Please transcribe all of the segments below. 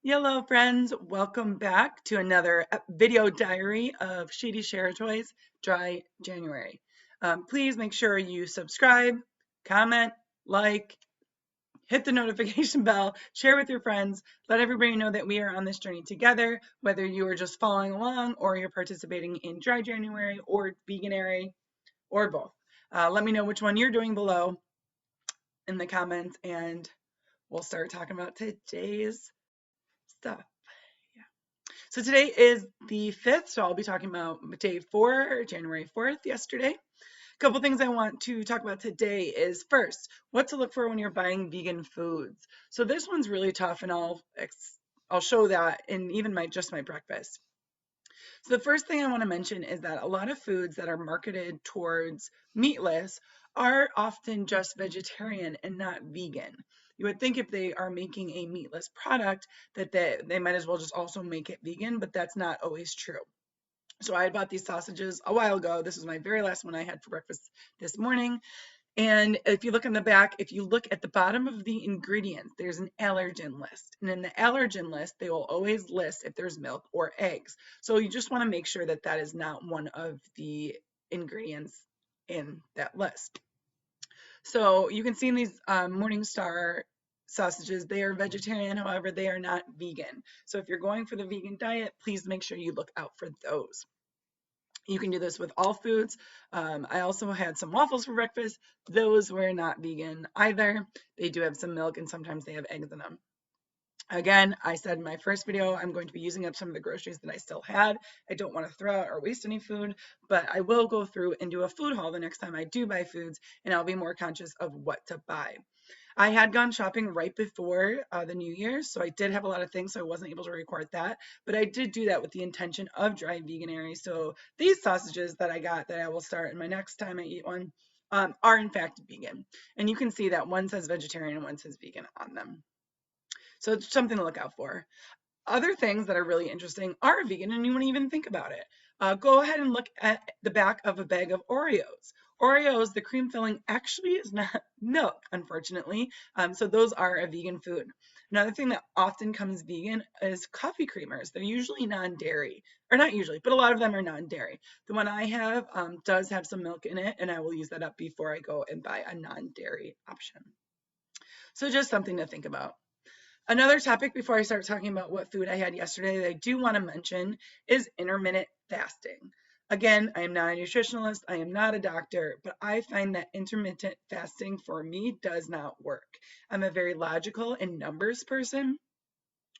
Hello, friends. Welcome back to another video diary of ShadyCheratoy's Dry January. Please make sure you subscribe, comment, like, hit the notification bell, share with your friends, let everybody know that we are on this journey together, whether you are just following along or you're participating in Dry January or Veganuary or both. Let me know which one you're doing below in the comments and we'll start talking about today's stuff. So today is the 5th, so I'll be talking about day 4, January 4th, yesterday. A couple things I want to talk about today is first, what to look for when you're buying vegan foods. So this one's really tough, and I'll show that in even just my breakfast. So the first thing I want to mention is that a lot of foods that are marketed towards meatless are often just vegetarian and not vegan. You would think if they are making a meatless product that they might as well just also make it vegan, but that's not always true. So I had bought these sausages a while ago. This was my very last one I had for breakfast this morning. And if you look on the back, if you look at the bottom of the ingredients, there's an allergen list. And in the allergen list, they will always list if there's milk or eggs. So you just want to make sure that that is not one of the ingredients in that list. So you can see in these Morningstar sausages, they are vegetarian, however, they are not vegan. So if you're going for the vegan diet, please make sure you look out for those. You can do this with all foods. I also had some waffles for breakfast. Those were not vegan either. They do have some milk and sometimes they have eggs in them. Again, I said in my first video, I'm going to be using up some of the groceries that I still had. I don't want to throw out or waste any food, but I will go through and do a food haul the next time I do buy foods, and I'll be more conscious of what to buy. I had gone shopping right before the New Year, so I did have a lot of things, so I wasn't able to record that, but I did do that with the intention of Dry Veganuary. So these sausages that I got that I will start in my next time I eat one are in fact vegan. And you can see that one says vegetarian and one says vegan on them. So it's something to look out for. Other things that are really interesting are vegan and you wouldn't even think about it. Go ahead and look at the back of a bag of Oreos. Oreos, the cream filling actually is not milk, unfortunately. So those are a vegan food. Another thing that often comes vegan is coffee creamers. They're usually non-dairy, or not usually, but a lot of them are non-dairy. The one I have does have some milk in it, and I will use that up before I go and buy a non-dairy option. So just something to think about. Another topic before I start talking about what food I had yesterday that I do want to mention is intermittent fasting. Again, I am not a nutritionalist, I am not a doctor, but I find that intermittent fasting for me does not work. I'm a very logical and numbers person.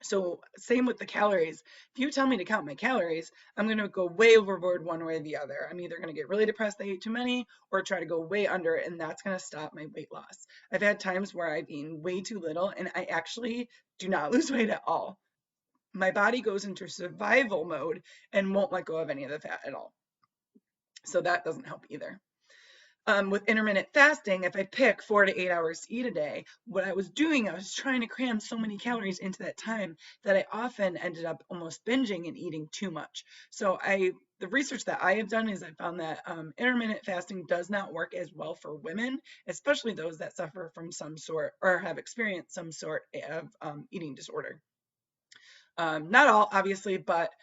So same with the calories. If you tell me to count my calories, I'm going to go way overboard one way or the other. I'm either going to get really depressed I ate too many or try to go way under it, and that's going to stop my weight loss. I've had times where I've eaten way too little and I actually do not lose weight at all. My body goes into survival mode and won't let go of any of the fat at all. So that doesn't help either. With intermittent fasting, if I pick 4 to 8 hours to eat a day, what I was doing, I was trying to cram so many calories into that time that I often ended up almost binging and eating too much. So the research that I have done is I found that intermittent fasting does not work as well for women, especially those that suffer from some sort or have experienced some sort of eating disorder. Not all, obviously, but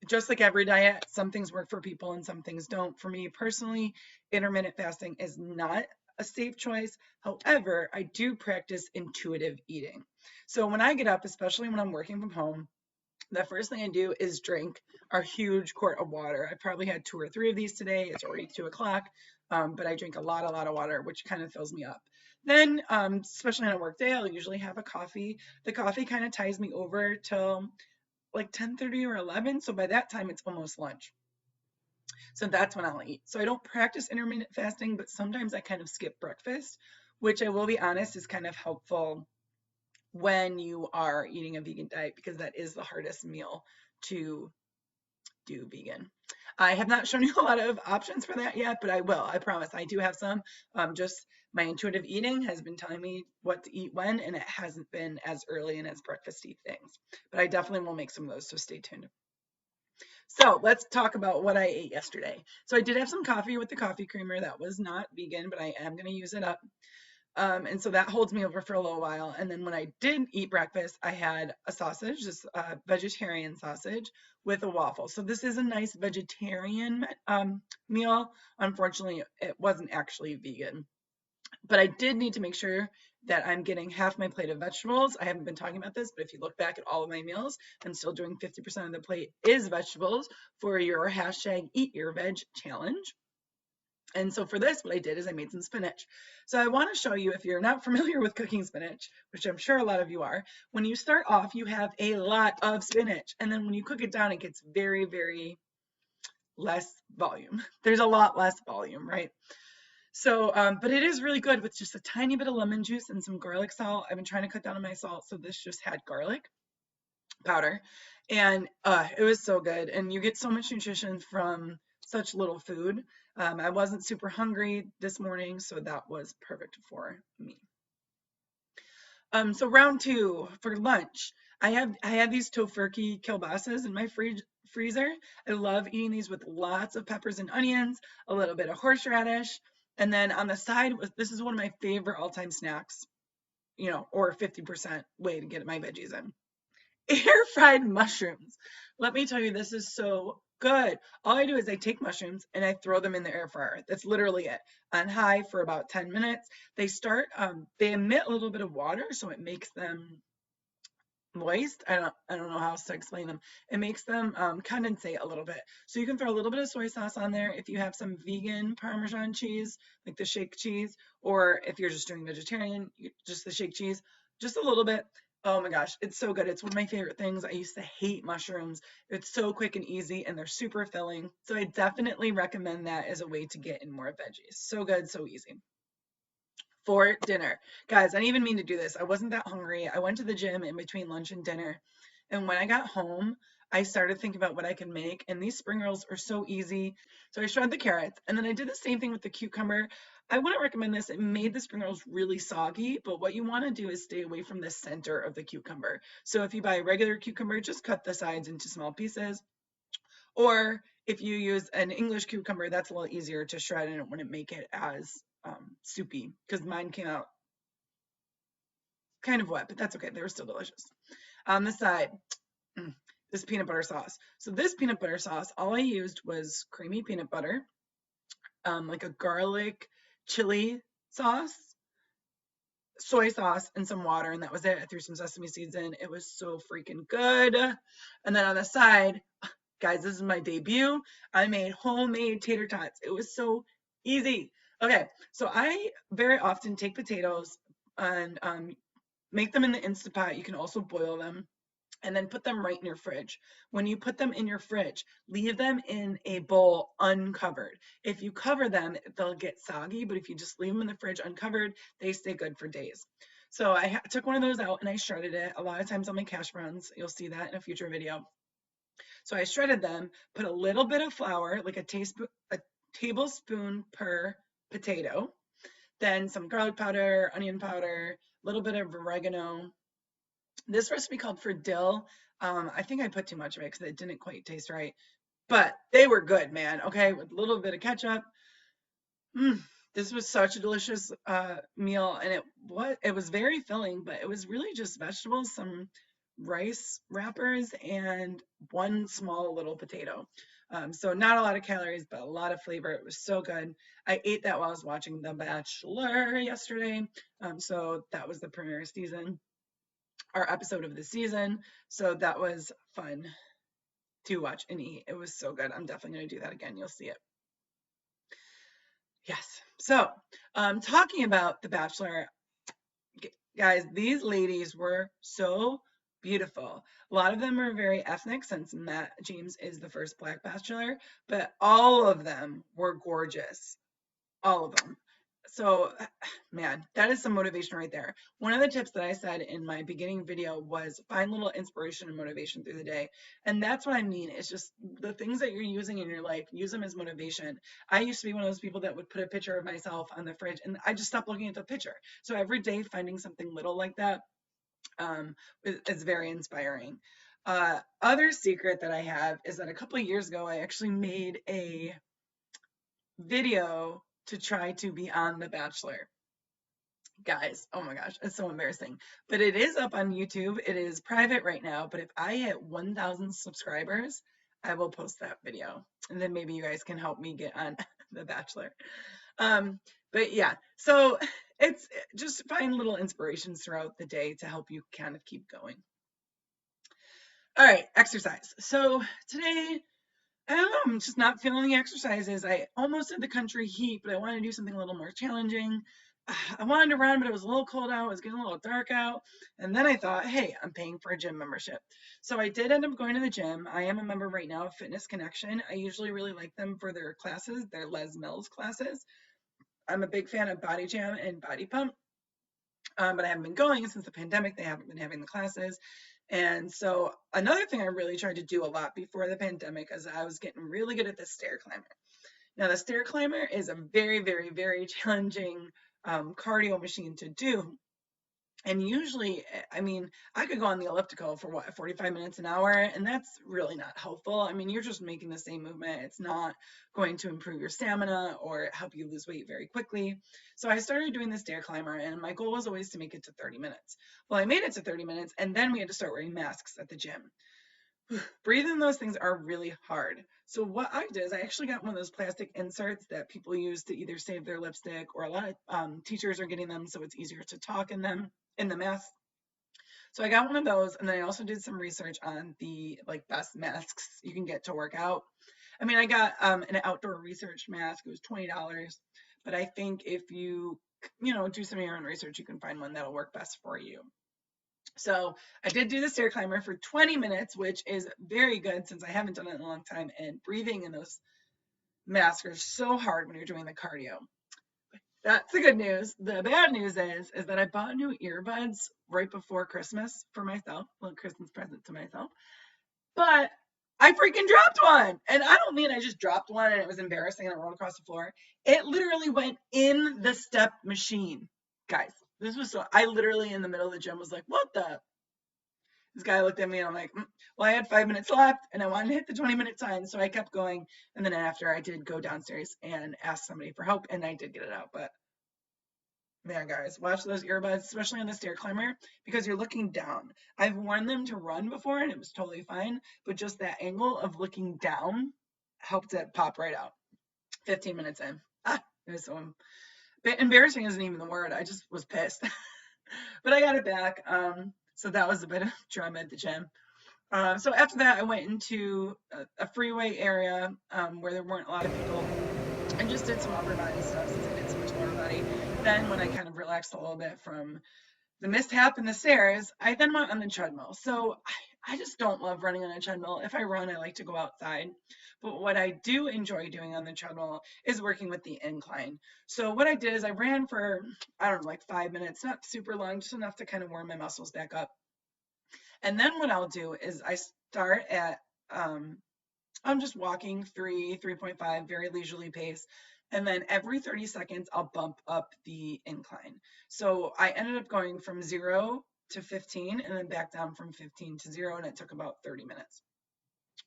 just like every diet, some things work for people and some things don't. For me personally, intermittent fasting is not a safe choice. However, I do practice intuitive eating. So when I get up, especially when I'm working from home, the first thing I do is drink a huge quart of water. I probably had 2 or 3 of these today. It's already 2 o'clock, but I drink a lot of water, which kind of fills me up. Then, especially on a work day, I'll usually have a coffee. The coffee kind of ties me over till like 10:30 or 11. So by that time, it's almost lunch. So that's when I'll eat. So I don't practice intermittent fasting, but sometimes I kind of skip breakfast, which I will be honest is kind of helpful when you are eating a vegan diet because that is the hardest meal to do vegan. I have not shown you a lot of options for that yet, but I will. I promise. I do have some. Just my intuitive eating has been telling me what to eat when, and it hasn't been as early and as breakfasty things. But I definitely will make some of those, so stay tuned. So let's talk about what I ate yesterday. So I did have some coffee with the coffee creamer. That was not vegan, but I am going to use it up. And so that holds me over for a little while. And then when I did eat breakfast, I had a sausage, just a vegetarian sausage with a waffle. So this is a nice vegetarian meal. Unfortunately, it wasn't actually vegan, but I did need to make sure that I'm getting half my plate of vegetables. I haven't been talking about this, but if you look back at all of my meals, I'm still doing 50% of the plate is vegetables for your hashtag Eat Your Veg challenge. And so for this, what I did is I made some spinach. So I want to show you, if you're not familiar with cooking spinach, which I'm sure a lot of you are, when you start off, you have a lot of spinach. And then when you cook it down, it gets very, very less volume. There's a lot less volume, right? So, but it is really good with just a tiny bit of lemon juice and some garlic salt. I've been trying to cut down on my salt, so this just had garlic powder, and it was so good. And you get so much nutrition from such little food. I wasn't super hungry this morning, so that was perfect for me. So round two for lunch, I have these tofurkey kielbasa's in my freezer. I love eating these with lots of peppers and onions, a little bit of horseradish, and then on the side, this is one of my favorite all-time snacks, you know, or 50% way to get my veggies in. Air fried mushrooms. Let me tell you, this is so good. All I do is I take mushrooms and I throw them in the air fryer. That's literally it. On high for about 10 minutes. They emit a little bit of water, so it makes them moist. I don't know how else to explain them. It makes them condensate a little bit. So you can throw a little bit of soy sauce on there if you have some vegan Parmesan cheese, like the shake cheese, or if you're just doing vegetarian, just the shake cheese, just a little bit. Oh my gosh, it's so good. It's one of my favorite things. I used to hate mushrooms. It's so quick and easy, and they're super filling. So I definitely recommend that as a way to get in more veggies. So good, so easy. For dinner. Guys, I didn't even mean to do this. I wasn't that hungry. I went to the gym in between lunch and dinner. And when I got home, I started thinking about what I could make. And these spring rolls are so easy. So I shredded the carrots. And then I did the same thing with the cucumber. I wouldn't recommend this. It made the spring rolls really soggy. But what you want to do is stay away from the center of the cucumber. So if you buy a regular cucumber, just cut the sides into small pieces. Or if you use an English cucumber, that's a little easier to shred and it wouldn't make it as soupy, because mine came out kind of wet, but that's okay. They were still delicious. On the side, this peanut butter sauce. So this peanut butter sauce, all I used was creamy peanut butter, like a garlic chili sauce, soy sauce, and some water, and that was it. I threw some sesame seeds in. It was so freaking good. And then on the side, guys, this is my debut. I made homemade tater tots. It was so easy. Okay, so I very often take potatoes and make them in the Instant Pot. You can also boil them and then put them right in your fridge. When you put them in your fridge, leave them in a bowl uncovered. If you cover them, they'll get soggy, but if you just leave them in the fridge uncovered, they stay good for days. So I took one of those out and I shredded it. A lot of times on my cash browns, you'll see that in a future video. So I shredded them, put a little bit of flour, like a tablespoon per potato, then some garlic powder, onion powder, a little bit of oregano. This recipe called for dill. I think I put too much of it because it didn't quite taste right, but they were good, man. Okay, with a little bit of ketchup. This was such a delicious meal, and it was very filling, but it was really just vegetables, some rice wrappers, and one small little potato. So not a lot of calories, but a lot of flavor. It was so good. I ate that while I was watching The Bachelor yesterday. So that was the premiere season, our episode of the season. So that was fun to watch and eat. It was so good. I'm definitely going to do that again. You'll see it. Yes. So talking about The Bachelor, guys, these ladies were so beautiful. A lot of them are very ethnic since Matt James is the first Black Bachelor, but all of them were gorgeous. All of them. So, man, that is some motivation right there. One of the tips that I said in my beginning video was find little inspiration and motivation through the day. And that's what I mean. It's just the things that you're using in your life, use them as motivation. I used to be one of those people that would put a picture of myself on the fridge and I just stopped looking at the picture. So every day finding something little like that is very inspiring. Other secret that I have is that a couple of years ago, I actually made a video to try to be on The Bachelor. Guys, oh my gosh, it's so embarrassing. But it is up on YouTube. It is private right now, but if I hit 1,000 subscribers, I will post that video. And then maybe you guys can help me get on The Bachelor. Um, but yeah, so it's just find little inspirations throughout the day to help you kind of keep going. All right, exercise. So today, I don't know, I'm just not feeling the exercises. I almost did the country heat, but I wanted to do something a little more challenging. I wanted to run, but it was a little cold out. It was getting a little dark out. And then I thought, hey, I'm paying for a gym membership. So I did end up going to the gym. I am a member right now of Fitness Connection. I usually really like them for their classes, their Les Mills classes. I'm a big fan of Body Jam and Body Pump. But I haven't been going since the pandemic. They haven't been having the classes. And so another thing I really tried to do a lot before the pandemic is I was getting really good at the stair climber. Now the stair climber is a very, very, very challenging cardio machine to do. And usually, I mean, I could go on the elliptical for what, 45 minutes an hour, and that's really not helpful. I mean, you're just making the same movement. It's not going to improve your stamina or help you lose weight very quickly. So I started doing the stair climber, and my goal was always to make it to 30 minutes. Well, I made it to 30 minutes, and then we had to start wearing masks at the gym. Breathing those things are really hard. So what I did is I actually got one of those plastic inserts that people use to either save their lipstick, or a lot of teachers are getting them so it's easier to talk in them in the mask. So I got one of those, and then I also did some research on the best masks you can get to work out. I mean, I got an outdoor research mask. It was $20, but I think if you do some of your own research, you can find one that'll work best for you. So I did do the stair climber for 20 minutes, which is very good since I haven't done it in a long time. And breathing in those masks are so hard when you're doing the cardio. That's the good news. The bad news is that I bought new earbuds right before Christmas for myself, a little Christmas present to myself. But I freaking dropped one. And I don't mean I just dropped one and it was embarrassing and I rolled across the floor. It literally went in the step machine. Guys, this was so, I literally in the middle of the gym was like, what the? This guy looked at me and I'm like, well, I had 5 minutes left and I wanted to hit the 20-minute time. So I kept going. And then after I did go downstairs and ask somebody for help and I did get it out. But man, guys, watch those earbuds, especially on the stair climber, because you're looking down. I've worn them to run before and it was totally fine. But just that angle of looking down helped it pop right out. 15 minutes in. It was so embarrassing isn't even the word. I just was pissed. But I got it back. So that was a bit of drama at the gym. So after that, I went into a freeway area where there weren't a lot of people and just did some upper body stuff since I did so much lower body. Then when I kind of relaxed a little bit from the mishap and the stairs, I then went on the treadmill. So I just don't love running on a treadmill. If I run, I like to go outside. But what I do enjoy doing on the treadmill is working with the incline. So what I did is I ran for, I don't know, like 5 minutes, not super long, just enough to kind of warm my muscles back up. And then what I'll do is I start at, I'm just walking 3.5, very leisurely pace. And then every 30 seconds, I'll bump up the incline. So I ended up going from 0 to 15 and then back down from 15 to 0. And it took about 30 minutes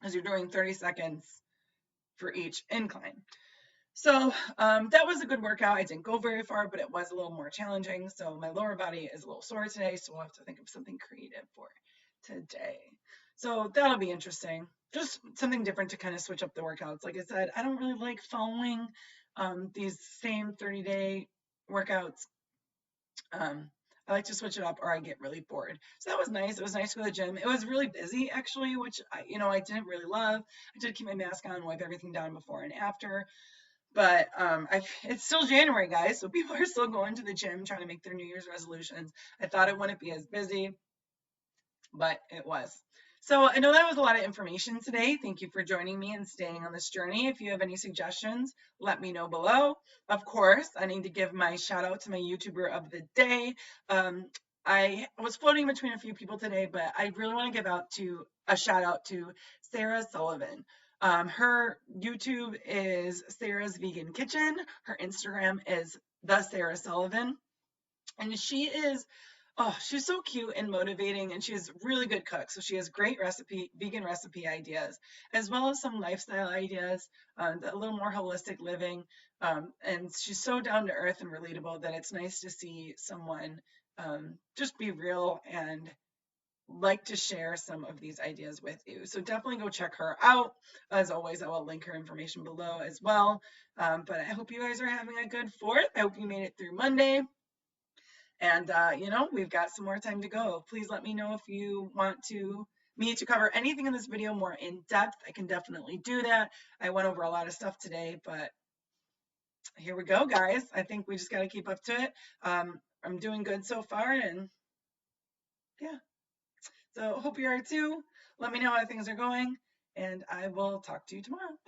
because you're doing 30 seconds for each incline. So that was a good workout. I didn't go very far, but it was a little more challenging. So my lower body is a little sore today. So we'll have to think of something creative for today. So that'll be interesting. Just something different to kind of switch up the workouts. Like I said, I don't really like following these same 30-day workouts. I like to switch it up or I get really bored. So that was nice. It was nice to go to the gym. It was really busy actually, which I didn't really love. I did keep my mask on, wipe everything down before and after. But it's still January, guys, so people are still going to the gym trying to make their New Year's resolutions. I thought it wouldn't be as busy, but it was. So I know that was a lot of information today. Thank you for joining me and staying on this journey. If you have any suggestions, let me know below. Of course, I need to give my shout out to my YouTuber of the day. I was floating between a few people today, but I really want to give a shout out to Sarah Sullivan. Her YouTube is Sarah's Vegan Kitchen. Her Instagram is The Sarah Sullivan. And she is Oh, she's so cute and motivating, and she's a really good cook. So she has great vegan recipe ideas, as well as some lifestyle ideas, a little more holistic living. And she's so down to earth and relatable that it's nice to see someone just be real and like to share some of these ideas with you. So definitely go check her out. As always, I will link her information below as well. But I hope you guys are having a good 4th. I hope you made it through Monday. And, we've got some more time to go. Please let me know if you want me to cover anything in this video more in depth. I can definitely do that. I went over a lot of stuff today, but here we go, guys. I think we just got to keep up to it. I'm doing good so far, and yeah. So hope you are too. Let me know how things are going, and I will talk to you tomorrow.